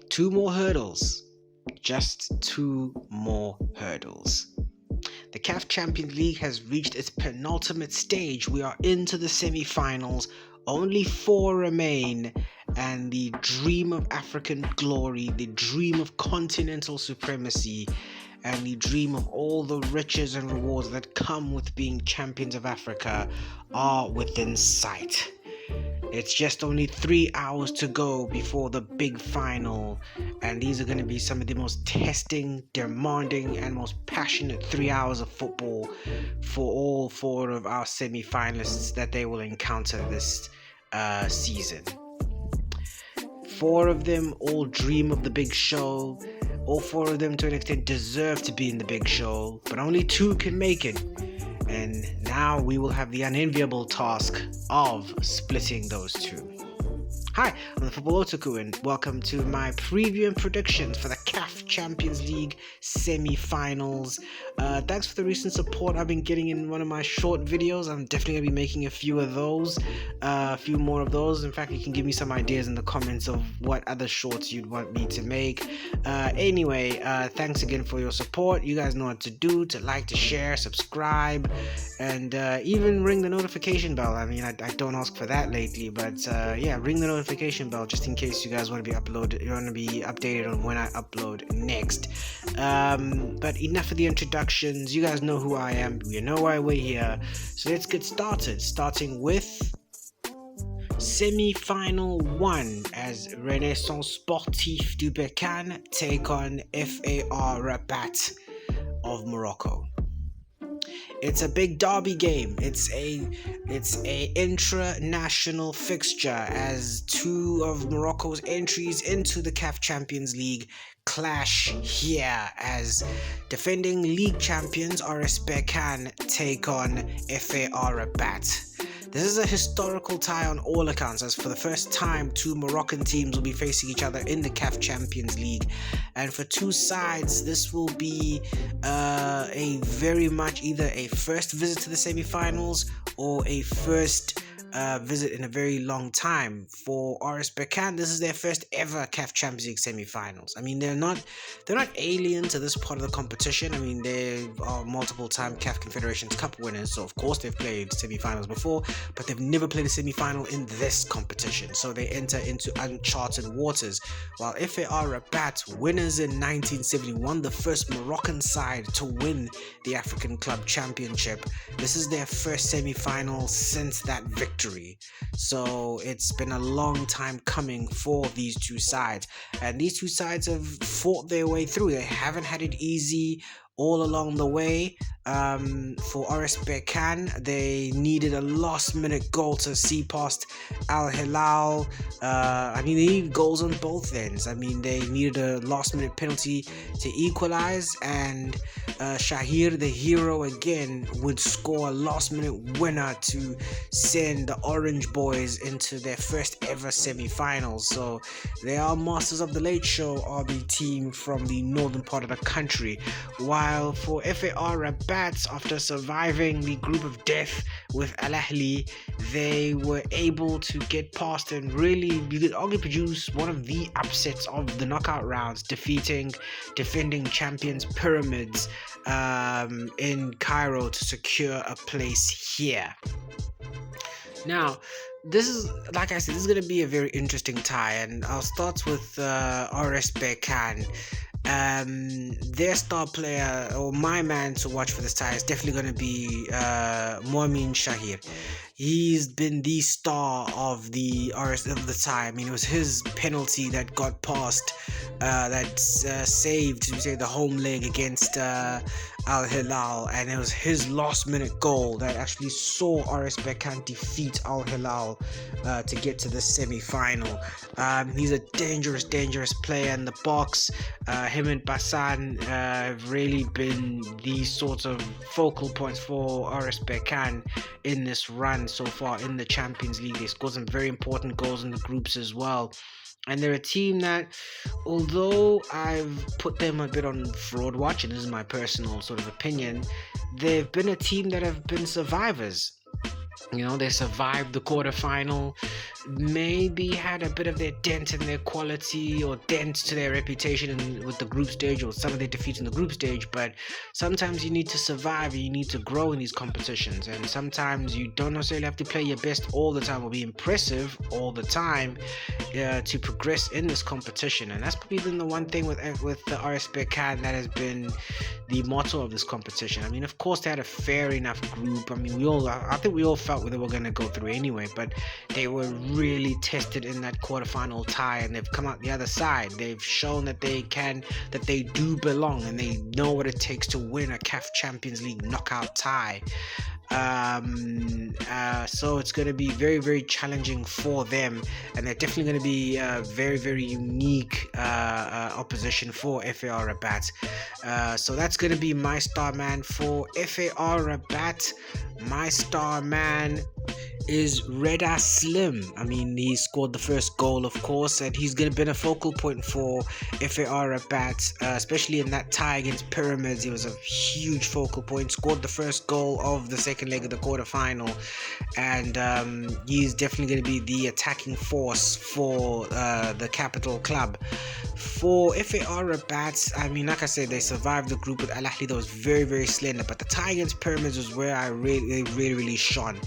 Two more hurdles. Just two more hurdles. The CAF Champions League has reached its penultimate stage. We are into the semi-finals. Only four remain, and the dream of African glory, the dream of continental supremacy, and the dream of all the riches and rewards that come with being champions of Africa are within sight. It's just only 3 hours to go before the big final, and these are going to be some of the most testing, demanding, and most passionate 3 hours of football for all four of our semi-finalists that they will encounter this season. Four of them all dream of the big show. All four of them, to an extent, deserve to be in the big show, but only two can make it. And now we will have the unenviable task of splitting those two. Hi, I'm the Football Otaku, and welcome to my preview and predictions for the CAF Champions League semi-finals. Thanks for the recent support I've been getting in one of my short videos. I'm definitely going to be making a few of those, a few more of those. In fact, you can give me some ideas in the comments of what other shorts you'd want me to make. Anyway, thanks again for your support. You guys know what to do, to like, to share, subscribe, and even ring the notification bell. I mean, I don't ask for that lately, but yeah, ring the notification bell just in case you guys want to be updated on when I upload next. But enough of the introductions. You guys know who I am. You know why we're here. So let's get started. Starting with Semi-final 1 as Renaissance Sportif du Berkane take on FAR Rabat of Morocco. It's a big derby game. It's a intra-national fixture as two of Morocco's entries into the CAF Champions League clash here as defending league champions RS Berkane take on FAR Rabat. This is a historical tie on all accounts, as for the first time two Moroccan teams will be facing each other in the CAF Champions League, and for two sides this will be a very much either a first visit to the semi-finals or a first visit in a very long time. For RS Berkane, this is their first ever CAF Champions League semi-finals. I mean, they're not alien to this part of the competition. I mean, they are multiple-time CAF Confederations Cup winners, so of course they've played semi-finals before, but they've never played a semi-final in this competition, so they enter into uncharted waters. While FAR Rabat, winners in 1971, the first Moroccan side to win the African Club Championship, this is their first semi-final since that victory. So it's been a long time coming for these two sides, and these two sides have fought their way through. They haven't had it easy all along the way. For RS Berkane, they needed a last-minute goal to see past Al Hilal. I mean, they needed goals on both ends. I mean, they needed a last-minute penalty to equalize, and Shahir, the hero again, would score a last-minute winner to send the Orange Boys into their first ever semi-finals. So they are masters of the late show, are the team from the northern part of the country. While for FAR Rabat, after surviving the group of death with Al Ahly, they were able to get past and really, you could argue, produce one of the upsets of the knockout rounds, defeating defending champions Pyramids in Cairo to secure a place here. Now, this is, like I said, this is going to be a very interesting tie, and I'll start with RS Berkane. Their star player, or my man to watch for this tie, is definitely going to be Moamin Shahir. He's been the star of the RS of the tie. I mean, it was his penalty that got past, that saved, the home leg against Al Hilal, and it was his last-minute goal that actually saw RS Berkane defeat Al Hilal to get to the semi-final. He's a dangerous player in the box. Him and Bassan have really been these sorts of focal points for RS Berkane in this run so far in the Champions League. They scored some very important goals in the groups as well. And they're a team that, although I've put them a bit on fraud watch, and this is my personal sort of opinion, they've been a team that have been survivors. They survived the quarterfinal, maybe had a bit of their dent in their quality or dent to their reputation with the group stage or some of their defeats in the group stage. But sometimes you need to survive and you need to grow in these competitions. And sometimes you don't necessarily have to play your best all the time or be impressive all the time to progress in this competition. And that's probably been the one thing with the RS Berkane that has been the motto of this competition. I mean, of course, they had a fair enough group. I mean, I think we all felt they were going to go through anyway, but they were really tested in that quarterfinal tie, and they've come out the other side. They've shown that they do belong, and they know what it takes to win a CAF Champions League knockout tie. So it's going to be very, very challenging for them, and they're definitely going to be very, very unique opposition for FAR Rabat. So that's going to be my star man for FAR Rabat. My star man is Reda Slim. I mean, he scored the first goal, of course, and he's going to be a focal point for FAR Rabat, especially in that tie against Pyramids. He was a huge focal point, scored the first goal of the second leg of the quarterfinal, and he's definitely going to be the attacking force for the capital club. For FAR Rabat, I mean, like I said, they survived the group with Al Ahly that was very, very slender, but the tie against Pyramids was where they really shone.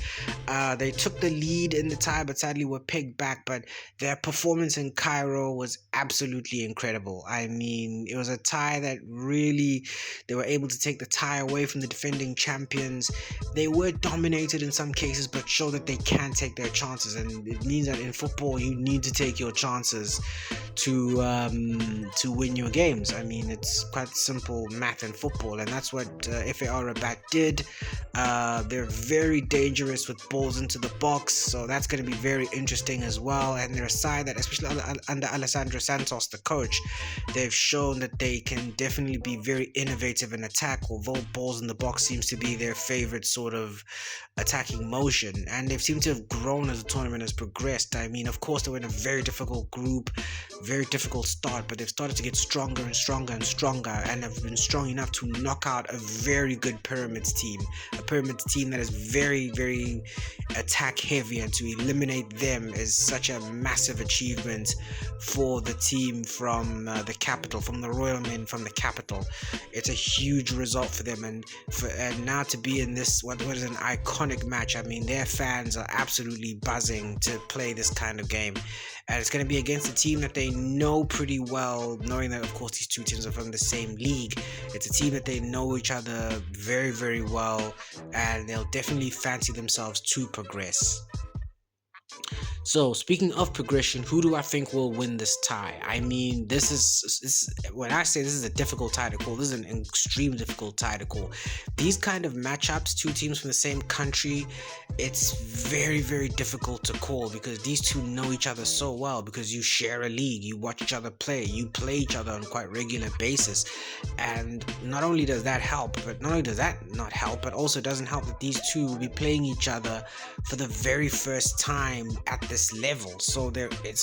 They took the lead in the tie, but sadly were pegged back. But their performance in Cairo was absolutely incredible. I mean, it was a tie that really, they were able to take the tie away from the defending champions. They were dominated in some cases, but show that they can take their chances. And it means that in football, you need to take your chances to win your games. I mean, it's quite simple math in football, and that's what FAR Rabat did. They're very dangerous with balls into the box, so that's going to be very interesting as well. And they're a side that, especially under Alessandro Santos, the coach, they've shown that they can definitely be very innovative in attack, although balls in the box seems to be their favorite sort of attacking motion. And they've seemed to have grown as the tournament has progressed. I mean, of course, they were in a very difficult group, very difficult start, but they've started to get stronger and stronger and stronger, and have been strong enough to knock out a very good Pyramids team, a Pyramids team that is very, very attack heavy, and to eliminate them is such a massive achievement for the team from the capital, from the Royal Men from the capital. It's a huge result for them, and now to be in this what is an iconic match. I mean, their fans are absolutely buzzing to play this kind of game, and it's going to be against a team that they know pretty well, knowing that of course these two teams are from the same league. It's a team that they know each other very, very well, and they'll definitely fancy themselves to progress. So, speaking of progression, who do I think will win this tie? I mean, this is when I say this is a difficult tie to call, this is an extreme difficult tie to call. These kind of matchups, two teams from the same country, it's very, very difficult to call, because these two know each other so well, because you share a league, you watch each other play, you play each other on quite regular basis. And not only does that help, but not only does that not help, but also doesn't help that these two will be playing each other for the very first time at this level. So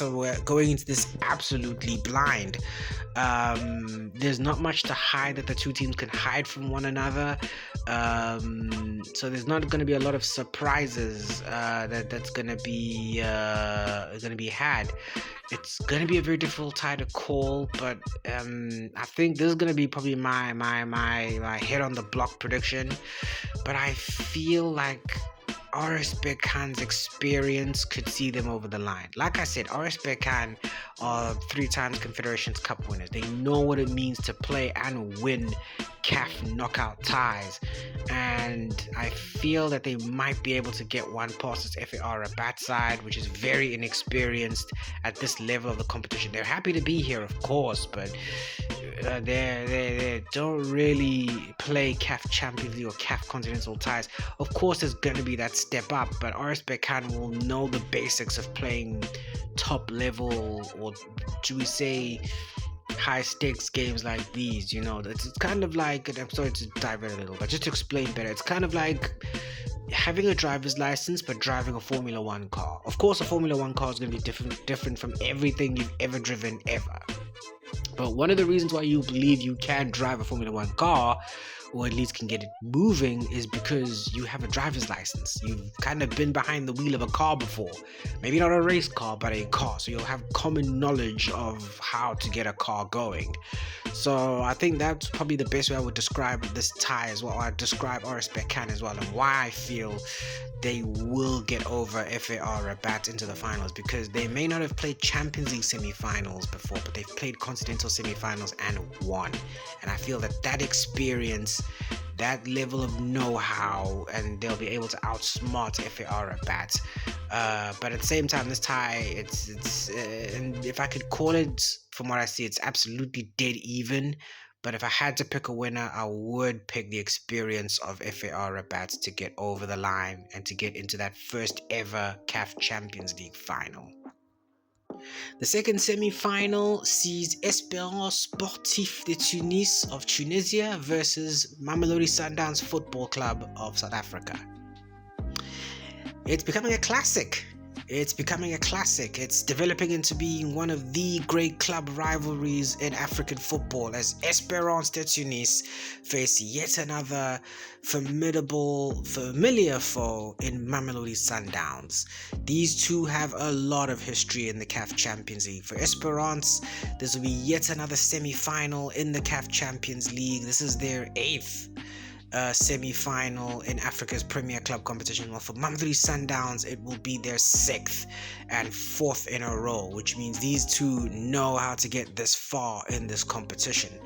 we're going into this absolutely blind. There's not much to hide that the two teams can hide from one another. So there's not going to be a lot of surprises that's going to be had. It's going to be a very difficult tie to call, but I think this is going to be probably my head on the block prediction. But I feel like RS Berkane's experience could see them over the line. Like I said, RS Berkane are 3 times Confederations Cup winners. They know what it means to play and win CAF knockout ties, and I feel that they might be able to get one past this FAR Rabat side, which is very inexperienced at this level of the competition. They're happy to be here, of course, but they don't really play CAF Champions League or CAF Continental ties. Of course, there's going to be that step up, but RS Berkane will know the basics of playing top level, or do we say high stakes games like these. It's kind of like, and I'm sorry to divert a little, but just to explain better, it's kind of like having a driver's license but driving a Formula 1 car. Of course, a Formula 1 car is going to be different from everything you've ever driven ever. But one of the reasons why you believe you can drive a Formula 1 car or at least can get it moving, is because you have a driver's license. You've kind of been behind the wheel of a car before. Maybe not a race car, but a car. So you'll have common knowledge of how to get a car going. So I think that's probably the best way I would describe this tie as well. I describe RS Berkane as well, and why I feel they will get over FAR Rabat into the finals, because they may not have played Champions League semi-finals before, but they've played continental semi-finals and won. And I feel that experience, that level of know-how, and they'll be able to outsmart FAR Rabat. But at the same time, this tie, it's and if I could call it, from what I see, it's absolutely dead even. But if I had to pick a winner, I would pick the experience of FAR Rabat to get over the line and to get into that first ever CAF Champions League final. The second semi-final sees Espérance Sportif de Tunis of Tunisia versus Mamelodi Sundowns Football Club of South Africa. It's becoming a classic. It's developing into being one of the great club rivalries in African football, as Espérance de Tunis face yet another familiar foe in Mamelodi Sundowns. These two have a lot of history in the CAF Champions League. For Espérance, this will be yet another semi-final in the CAF Champions League. This is their 8th semi-final in Africa's premier club competition. While for Mamelodi Sundowns, it will be their 6th and 4th in a row, which means these two know how to get this far in this competition.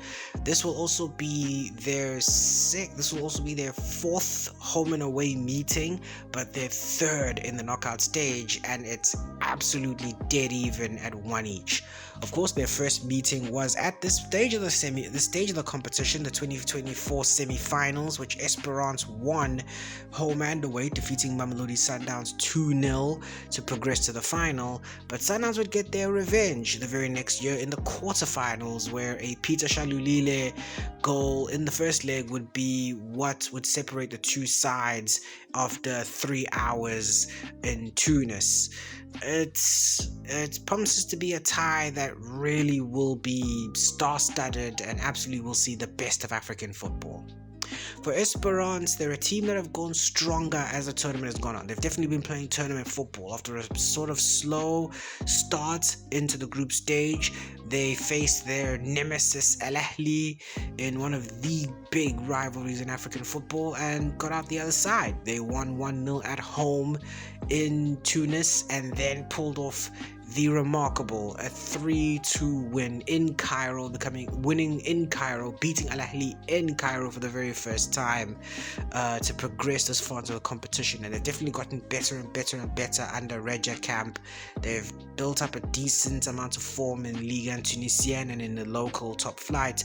This will also be their 4th home and away meeting, but their 3rd in the knockout stage, and it's absolutely dead even at 1 each. Of course, their first meeting was at this stage of the competition, the 2024 semi-finals, which Espérance won home and away, defeating Mamelodi Sundowns 2-0 to progress to the final. But Sundowns would get their revenge the very next year in the quarterfinals, where a Peter Shalulile goal in the first leg would be what would separate the two sides after 3 hours in Tunis. It promises to be a tie that really will be star-studded and absolutely will see the best of African football. For Espérance, they're a team that have gone stronger as the tournament has gone on. They've definitely been playing tournament football. After a sort of slow start into the group stage, they faced their nemesis Al Ahly in one of the big rivalries in African football and got out the other side. They won 1-0 at home in Tunis and then pulled off the remarkable 3-2 win in Cairo, winning in Cairo, beating Al Ahly in Cairo for the very first time to progress this far into the competition. And they've definitely gotten better and better and better under Regia Camp. They've built up a decent amount of form in Ligue 1 Tunisienne and in the local top flight,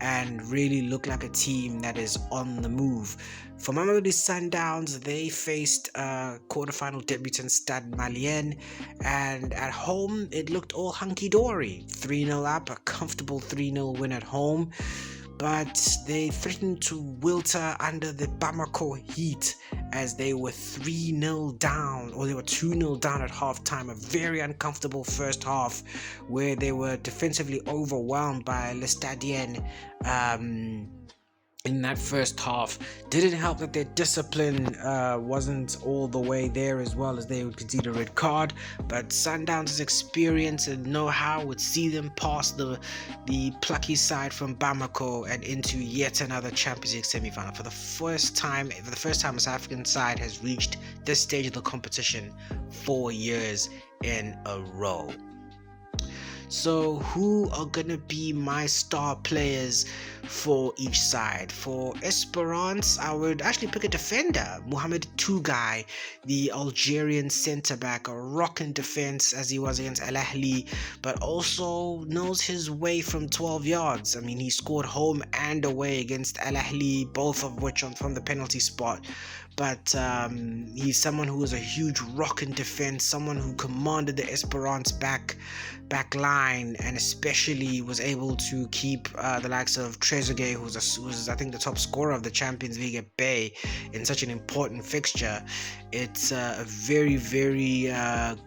and really look like a team that is on the move. For Mamelodi Sundowns, they faced quarterfinal debutant Stade Malien, and at home it looked all hunky-dory. 3-0 up, a comfortable 3-0 win at home, but they threatened to wilter under the Bamako heat as they were 3-0 down, or they were 2-0 down at halftime. A very uncomfortable first half where they were defensively overwhelmed by Le Stadien. In that first half, didn't help that their discipline wasn't all the way there, as well as they would concede a red card. But Sundowns' experience and know-how would see them past the plucky side from Bamako and into yet another Champions League semi-final. For the first time a South African side has reached this stage of the competition 4 years in a row. So who are going to be my star players for each side? For Espérance, I would actually pick a defender, Mohamed Tougai, the Algerian centre-back, a rocking defence as he was against Al Ahly, but also knows his way from 12 yards. I mean, he scored home and away against Al Ahly, both of which from the penalty spot. But he's someone who was a huge rock in defense, someone who commanded the Espérance back line, and especially was able to keep the likes of Trezeguet, who's I think the top scorer of the Champions League, at bay in such an important fixture. It's a very, very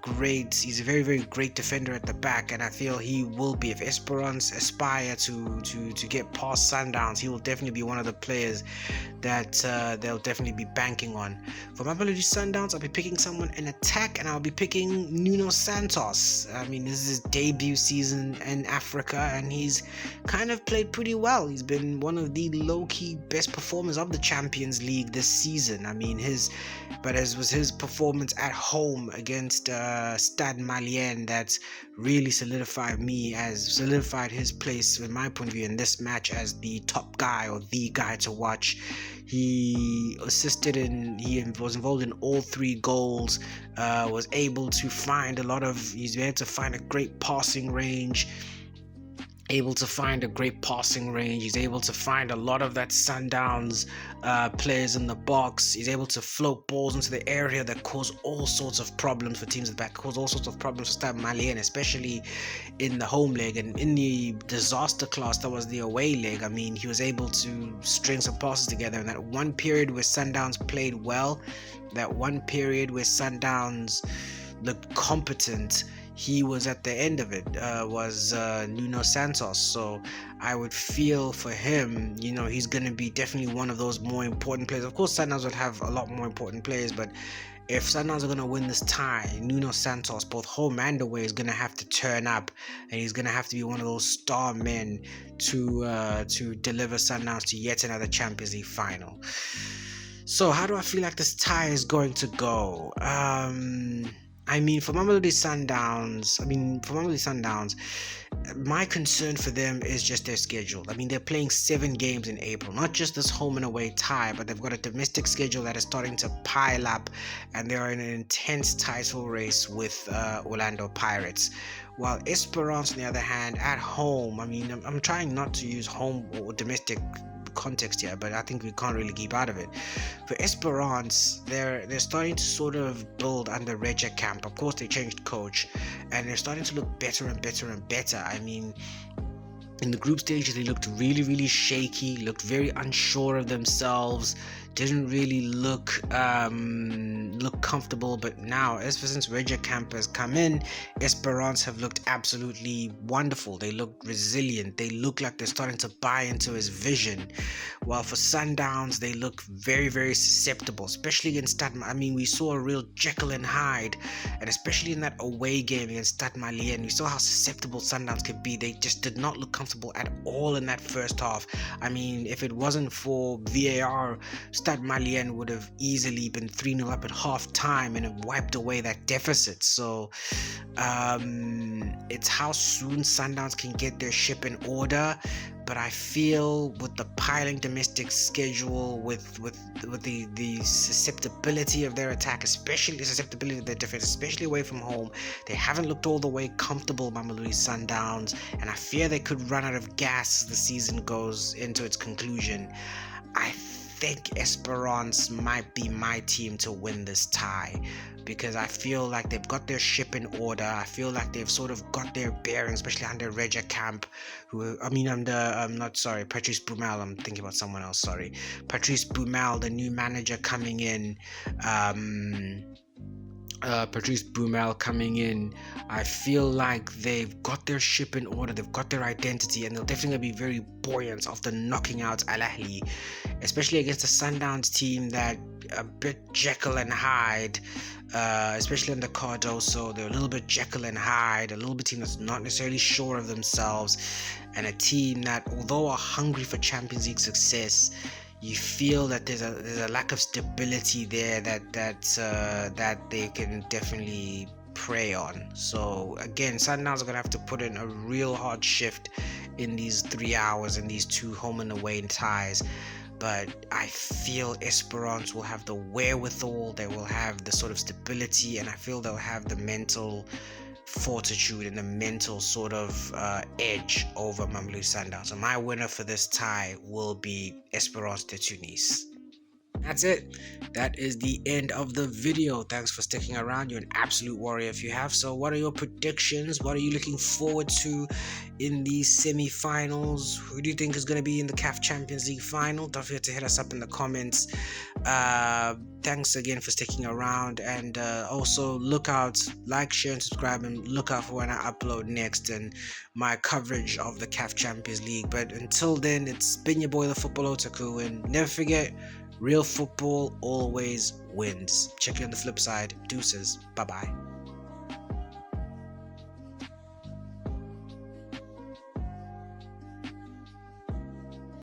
great. He's a very, very great defender at the back, and I feel he will be. If Esperance aspire to get past Sundowns, he will definitely be one of the players that they'll definitely be banking on. For Mamelodi Sundowns, I'll be picking someone in attack, and I'll be picking Nuno Santos. I mean, this is his debut season in Africa, and he's kind of played pretty well. He's been one of the low-key best performers of the Champions League this season. I mean, as was his performance at home against Stade Malien that's really solidified his place, in my point of view, in this match as the top guy or the guy to watch. He was involved in all 3 goals, was able to find he's able to find a great passing range. He's able to find a lot of that Sundowns players in the box. He's able to float balls into the area that cause all sorts of problems for teams at the back, cause all sorts of problems for Stade Malien, especially in the home leg. And in the disaster class that was the away leg, I mean, he was able to string some passes together. And that one period where Sundowns played well, that one period where Sundowns looked competent, he was at the end of it, was Nuno Santos. So I would feel for him, he's going to be definitely one of those more important players. Of course, Sundowns would have a lot more important players, but if Sundowns are going to win this tie, Nuno Santos, both home and away, is going to have to turn up, and he's going to have to be one of those star men to deliver Sundowns to yet another Champions League final. So how do I feel like this tie is going to go? For Mamelodi Sundowns, my concern for them is just their schedule. I mean, they're playing 7 games in April, not just this home and away tie, but they've got a domestic schedule that is starting to pile up, and they're in an intense title race with Orlando Pirates. While Esperance, on the other hand, at home, I'm trying not to use home or domestic context here, but I think we can't really keep out of it. For Esperance, they're starting to sort of build under Regia Camp. Of course, they changed coach, and they're starting to look better and better and better. I mean, in the group stages, they looked really, really shaky, looked very unsure of themselves, didn't really look comfortable. But now, since Regia Camp has come in, Esperance have looked absolutely wonderful. They look resilient. They look like they're starting to buy into his vision. While for Sundowns, they look very, very susceptible, especially against Stade. We saw a real Jekyll and Hyde, and especially in that away game against Stade Malien, we saw how susceptible Sundowns could be. They just did not look comfortable at all in that first half. If it wasn't for VAR, Stade Malien would have easily been 3-0 up at half time and have wiped away that deficit. So it's how soon Sundowns can get their ship in order. But I feel with the piling domestic schedule, with the susceptibility of their attack, especially the susceptibility of their defense, especially away from home, they haven't looked all the way comfortable, Mamelodi Sundowns, and I fear they could run out of gas as the season goes into its conclusion. I think Esperance might be my team to win this tie, because I feel like they've got their ship in order. I feel like they've sort of got their bearings, especially under Regia Camp, Patrice Boumel. I'm thinking about someone else, sorry. Patrice Boumel, the new manager coming in. Patrice Boumel coming in, I feel like they've got their ship in order, they've got their identity, and they'll definitely be very buoyant after knocking out Al Ahly, especially against a Sundowns team that a bit Jekyll and Hyde, especially under Cardoso. They're a little bit Jekyll and Hyde, a little bit team that's not necessarily sure of themselves, and a team that, although are hungry for Champions League success, you feel that there's a lack of stability there that they can definitely prey on. So again, Sundowns are gonna have to put in a real hard shift in these 3 hours in these 2 home and away ties. But I feel Esperance will have the wherewithal, they will have the sort of stability, and I feel they'll have the mental fortitude and the mental sort of edge over Mamelodi Sundowns. So my winner for this tie will be Esperance de Tunis. That's it. That is the end of the video. Thanks for sticking around. You're an absolute warrior if you have. So, what are your predictions? What are you looking forward to in the semi-finals? Who do you think is going to be in the CAF Champions League final? Don't forget to hit us up in the comments. Thanks again for sticking around, and also look out, like, share, and subscribe, and look out for when I upload next and my coverage of the CAF Champions League. But until then, it's been your boy, the Football Otaku, and never forget, real football always wins. Check you on the flip side. Deuces. Bye bye.